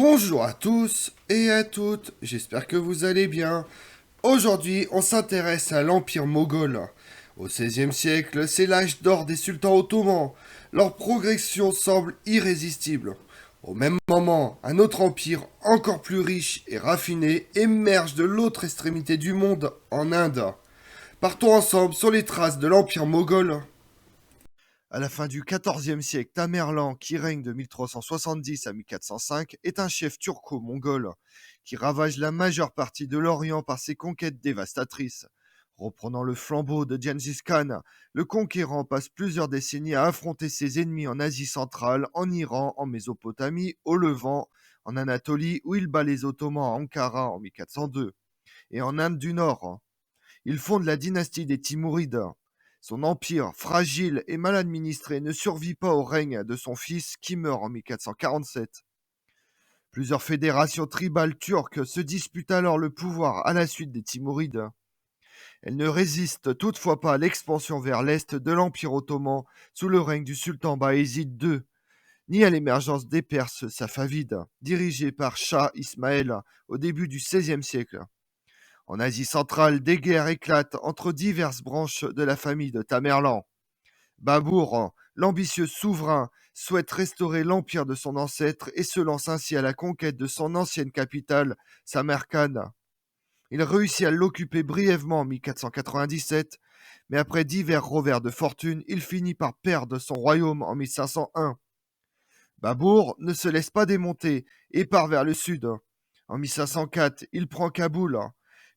Bonjour à tous et à toutes, j'espère que vous allez bien. Aujourd'hui, on s'intéresse à l'Empire moghol. Au XVIe siècle, c'est l'âge d'or des sultans ottomans. Leur progression semble irrésistible. Au même moment, un autre empire encore plus riche et raffiné émerge de l'autre extrémité du monde, en Inde. Partons ensemble sur les traces de l'Empire moghol. À la fin du XIVe siècle, Tamerlan, qui règne de 1370 à 1405, est un chef turco-mongol qui ravage la majeure partie de l'Orient par ses conquêtes dévastatrices. Reprenant le flambeau de Gengis Khan, le conquérant passe plusieurs décennies à affronter ses ennemis en Asie centrale, en Iran, en Mésopotamie, au Levant, en Anatolie, où il bat les Ottomans à Ankara en 1402, et en Inde du Nord. Il fonde la dynastie des Timourides. Son empire, fragile et mal administré, ne survit pas au règne de son fils qui meurt en 1447. Plusieurs fédérations tribales turques se disputent alors le pouvoir à la suite des Timourides. Elles ne résistent toutefois pas à l'expansion vers l'est de l'Empire ottoman sous le règne du sultan Bayezid II, ni à l'émergence des Perses safavides, dirigés par Shah Ismaël au début du XVIe siècle. En Asie centrale, des guerres éclatent entre diverses branches de la famille de Tamerlan. Babour, l'ambitieux souverain, souhaite restaurer l'empire de son ancêtre et se lance ainsi à la conquête de son ancienne capitale, Samarcande. Il réussit à l'occuper brièvement en 1497, mais après divers revers de fortune, il finit par perdre son royaume en 1501. Babour ne se laisse pas démonter et part vers le sud. En 1504, il prend Kaboul,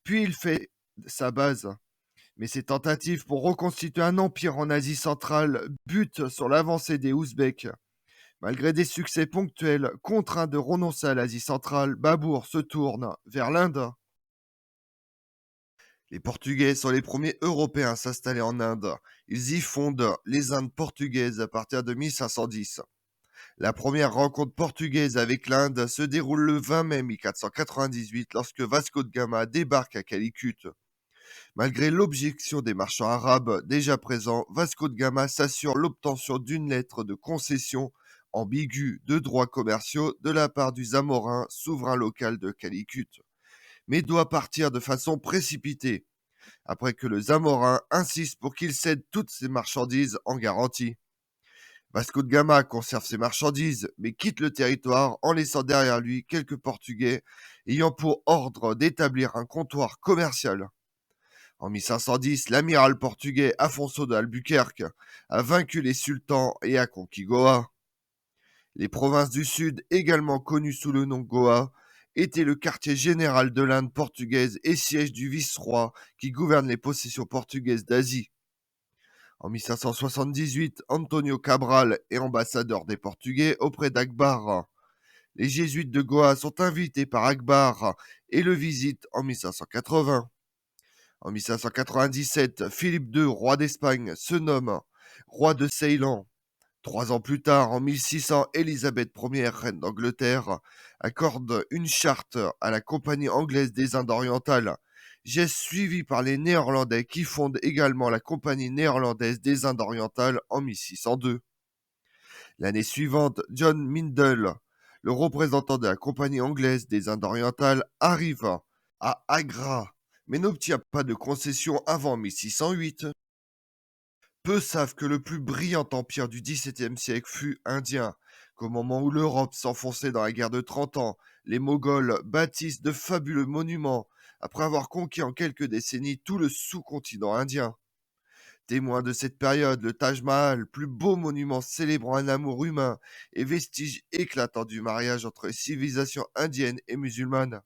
puis il fait sa base. Mais ses tentatives pour reconstituer un empire en Asie centrale butent sur l'avancée des Ouzbeks. Malgré des succès ponctuels, contraint de renoncer à l'Asie centrale, Babour se tourne vers l'Inde. Les Portugais sont les premiers Européens à s'installer en Inde. Ils y fondent les Indes portugaises à partir de 1510. La première rencontre portugaise avec l'Inde se déroule le 20 mai 1498 lorsque Vasco de Gama débarque à Calicut. Malgré l'objection des marchands arabes déjà présents, Vasco de Gama s'assure l'obtention d'une lettre de concession ambiguë de droits commerciaux de la part du Zamorin, souverain local de Calicut, mais doit partir de façon précipitée, après que le Zamorin insiste pour qu'il cède toutes ses marchandises en garantie. Vasco de Gama conserve ses marchandises, mais quitte le territoire en laissant derrière lui quelques Portugais ayant pour ordre d'établir un comptoir commercial. En 1510, l'amiral portugais Afonso de Albuquerque a vaincu les sultans et a conquis Goa. Les provinces du Sud, également connues sous le nom Goa, étaient le quartier général de l'Inde portugaise et siège du vice-roi qui gouverne les possessions portugaises d'Asie. En 1578, Antonio Cabral est ambassadeur des Portugais auprès d'Akbar. Les jésuites de Goa sont invités par Akbar et le visitent en 1580. En 1597, Philippe II, roi d'Espagne, se nomme roi de Ceylan. 3 ans plus tard, en 1600, Élisabeth Ier, reine d'Angleterre, accorde une charte à la Compagnie anglaise des Indes orientales, geste suivi par les Néerlandais qui fondent également la Compagnie néerlandaise des Indes orientales en 1602. L'année suivante, John Mindel, le représentant de la Compagnie anglaise des Indes orientales, arrive à Agra, mais n'obtient pas de concession avant 1608. Peu savent que le plus brillant empire du XVIIe siècle fut indien, qu'au moment où l'Europe s'enfonçait dans la guerre de 30 ans, les Moghols bâtissent de fabuleux monuments après avoir conquis en quelques décennies tout le sous-continent indien. Témoin de cette période, le Taj Mahal, plus beau monument célébrant un amour humain et vestige éclatant du mariage entre les civilisations indiennes et musulmanes.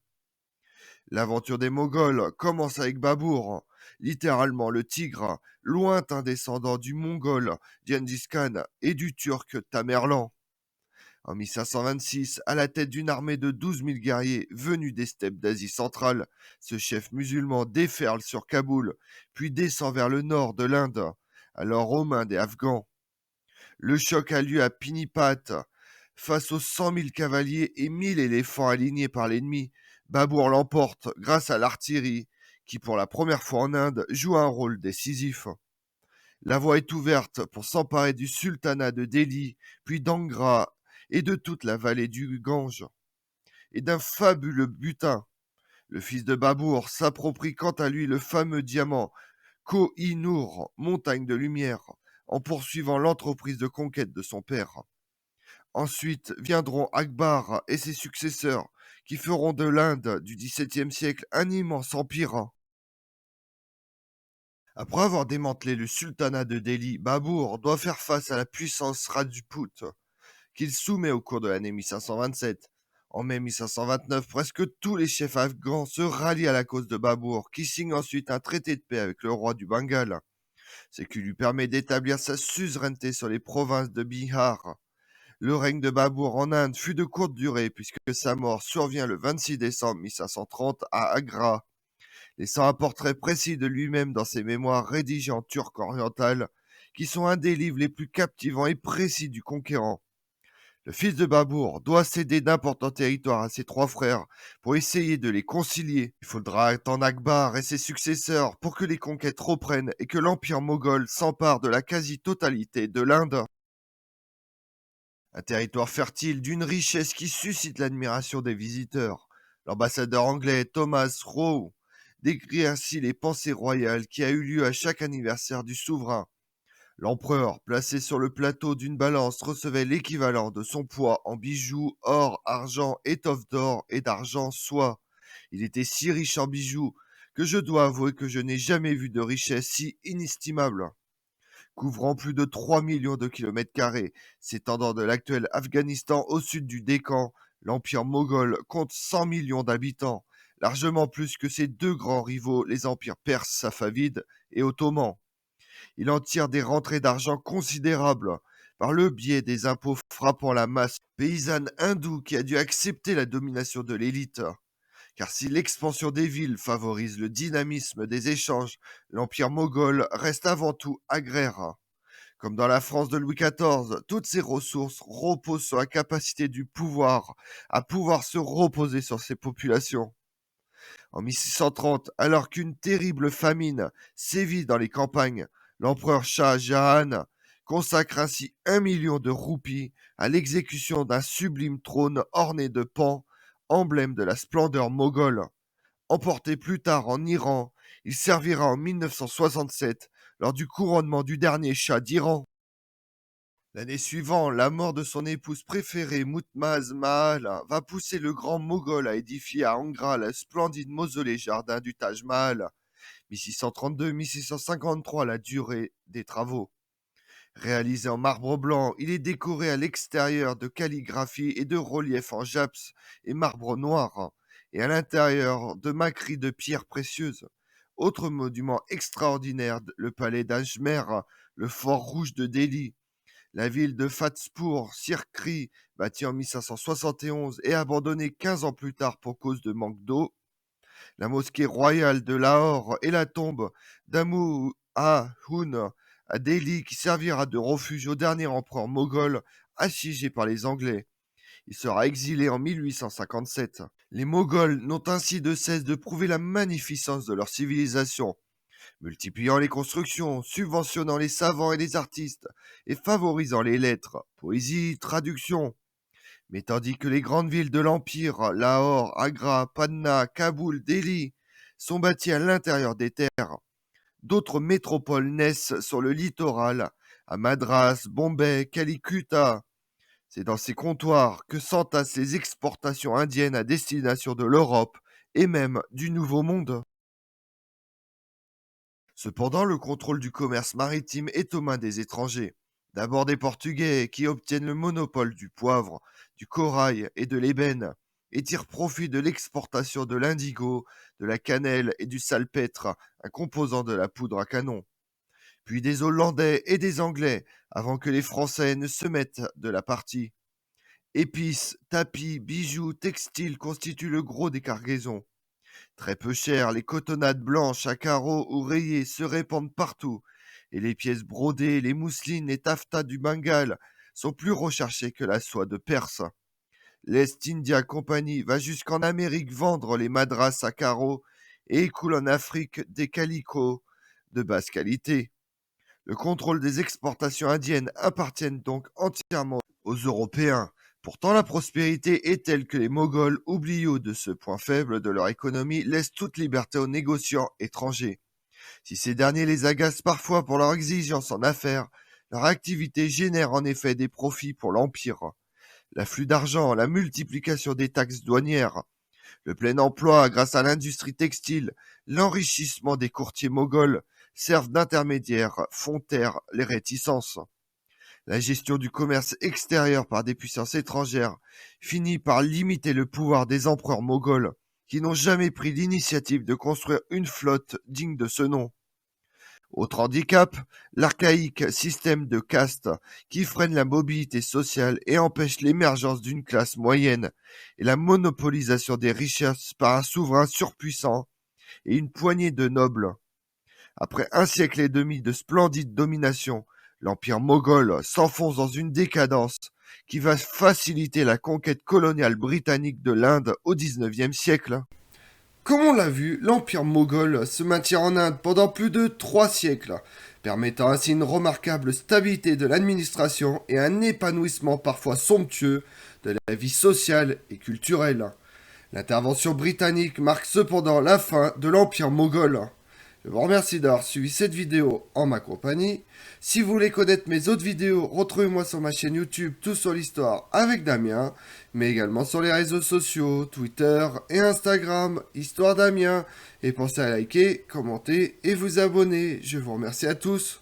L'aventure des Moghols commence avec Babour, littéralement le tigre, lointain descendant du Mongol Gengis Khan et du Turc Tamerlan. En 1526, à la tête d'une armée de 12 000 guerriers venus des steppes d'Asie centrale, ce chef musulman déferle sur Kaboul, puis descend vers le nord de l'Inde, alors aux mains des Afghans. Le choc a lieu à Pinipat. Face aux 100 000 cavaliers et 1000 éléphants alignés par l'ennemi, Babour l'emporte grâce à l'artillerie, qui pour la première fois en Inde joue un rôle décisif. La voie est ouverte pour s'emparer du sultanat de Delhi, puis d'Angra et de toute la vallée du Gange. et d'un fabuleux butin. Le fils de Babour s'approprie quant à lui le fameux diamant Koh-i-Noor, montagne de lumière, en poursuivant l'entreprise de conquête de son père. Ensuite viendront Akbar et ses successeurs, qui feront de l'Inde du XVIIe siècle un immense empire. Après avoir démantelé le sultanat de Delhi, Babour doit faire face à la puissance Rajput, qu'il soumet au cours de l'année 1527. En mai 1529, presque tous les chefs afghans se rallient à la cause de Babour, qui signe ensuite un traité de paix avec le roi du Bengale, ce qui lui permet d'établir sa suzeraineté sur les provinces de Bihar. Le règne de Babour en Inde fut de courte durée, puisque sa mort survient le 26 décembre 1530 à Agra, laissant un portrait précis de lui-même dans ses mémoires rédigés en turc oriental, qui sont un des livres les plus captivants et précis du conquérant. Le fils de Babour doit céder d'importants territoires à ses trois frères pour essayer de les concilier. Il faudra attendre Akbar et ses successeurs pour que les conquêtes reprennent et que l'empire moghol s'empare de la quasi-totalité de l'Inde. Un territoire fertile d'une richesse qui suscite l'admiration des visiteurs. L'ambassadeur anglais Thomas Roe décrit ainsi les pensées royales qui a eu lieu à chaque anniversaire du souverain. L'empereur, placé sur le plateau d'une balance, recevait l'équivalent de son poids en bijoux, or, argent, étoffe d'or et d'argent, soie. Il était si riche en bijoux que je dois avouer que je n'ai jamais vu de richesse si inestimable. Couvrant plus de 3 millions de kilomètres carrés, s'étendant de l'actuel Afghanistan au sud du Décan, l'empire moghol compte 100 millions d'habitants, largement plus que ses deux grands rivaux, les empires perses safavides et ottomans. Il en tire des rentrées d'argent considérables par le biais des impôts frappant la masse paysanne hindoue qui a dû accepter la domination de l'élite. Car si l'expansion des villes favorise le dynamisme des échanges, l'empire moghol reste avant tout agraire. Comme dans la France de Louis XIV, toutes ces ressources reposent sur la capacité du pouvoir à pouvoir se reposer sur ses populations. En 1630, alors qu'une terrible famine sévit dans les campagnes, l'empereur Shah Jahan consacre ainsi 1 million de roupies à l'exécution d'un sublime trône orné de pans, emblème de la splendeur moghole. Emporté plus tard en Iran, il servira en 1967 lors du couronnement du dernier Shah d'Iran. L'année suivante, la mort de son épouse préférée, Mutmaz Mahal, va pousser le grand Moghol à édifier à Agra le splendide mausolée-jardin du Taj Mahal, 1632-1653 la durée des travaux. Réalisé en marbre blanc, il est décoré à l'extérieur de calligraphie et de reliefs en jaspes et marbre noir, et à l'intérieur de maqueries de pierres précieuses. Autre monument extraordinaire, le palais d'Ajmer, le fort rouge de Delhi, la ville de Fatehpur Sikri, bâtie en 1571 et abandonnée 15 ans plus tard pour cause de manque d'eau, la mosquée royale de Lahore et la tombe d'Amu Hun à Delhi qui servira de refuge au dernier empereur moghol assiégé par les Anglais. Il sera exilé en 1857. Les Moghols n'ont ainsi de cesse de prouver la magnificence de leur civilisation, multipliant les constructions, subventionnant les savants et les artistes, et favorisant les lettres, poésie, traduction. Mais tandis que les grandes villes de l'Empire, Lahore, Agra, Patna, Kaboul, Delhi, sont bâties à l'intérieur des terres, d'autres métropoles naissent sur le littoral, à Madras, Bombay, Calcutta. C'est dans ces comptoirs que s'entassent les exportations indiennes à destination de l'Europe et même du Nouveau Monde. Cependant, le contrôle du commerce maritime est aux mains des étrangers. D'abord des Portugais qui obtiennent le monopole du poivre, du corail et de l'ébène, et tirent profit de l'exportation de l'indigo, de la cannelle et du salpêtre, un composant de la poudre à canon. Puis des Hollandais et des Anglais, avant que les Français ne se mettent de la partie. Épices, tapis, bijoux, textiles constituent le gros des cargaisons. Très peu chères, les cotonnades blanches à carreaux ou rayées se répandent partout, et les pièces brodées, les mousselines et taffetas du Bengale sont plus recherchées que la soie de Perse. L'Est India Company va jusqu'en Amérique vendre les madras à carreaux et écoule en Afrique des calicots de basse qualité. Le contrôle des exportations indiennes appartient donc entièrement aux Européens, Pourtant, la prospérité est telle que les Moghols, oublieux de ce point faible de leur économie, laissent toute liberté aux négociants étrangers. Si ces derniers les agacent parfois pour leur exigence en affaires, leur activité génère en effet des profits pour l'Empire. L'afflux d'argent, la multiplication des taxes douanières, le plein emploi grâce à l'industrie textile, l'enrichissement des courtiers moghols servent d'intermédiaires, font taire les réticences. La gestion du commerce extérieur par des puissances étrangères finit par limiter le pouvoir des empereurs moghols, qui n'ont jamais pris l'initiative de construire une flotte digne de ce nom. Autre handicap, l'archaïque système de caste qui freine la mobilité sociale et empêche l'émergence d'une classe moyenne et la monopolisation des richesses par un souverain surpuissant et une poignée de nobles. Après un siècle et demi de splendide domination, l'empire moghol s'enfonce dans une décadence qui va faciliter la conquête coloniale britannique de l'Inde au XIXe siècle. Comme on l'a vu, l'empire moghol se maintient en Inde pendant plus de 3 siècles, permettant ainsi une remarquable stabilité de l'administration et un épanouissement parfois somptueux de la vie sociale et culturelle. L'intervention britannique marque cependant la fin de l'empire moghol. Je vous remercie d'avoir suivi cette vidéo en ma compagnie. Si vous voulez connaître mes autres vidéos, retrouvez-moi sur ma chaîne YouTube Tout sur l'Histoire avec Damien, mais également sur les réseaux sociaux, Twitter et Instagram, Histoire Damien. Et pensez à liker, commenter et vous abonner. Je vous remercie à tous.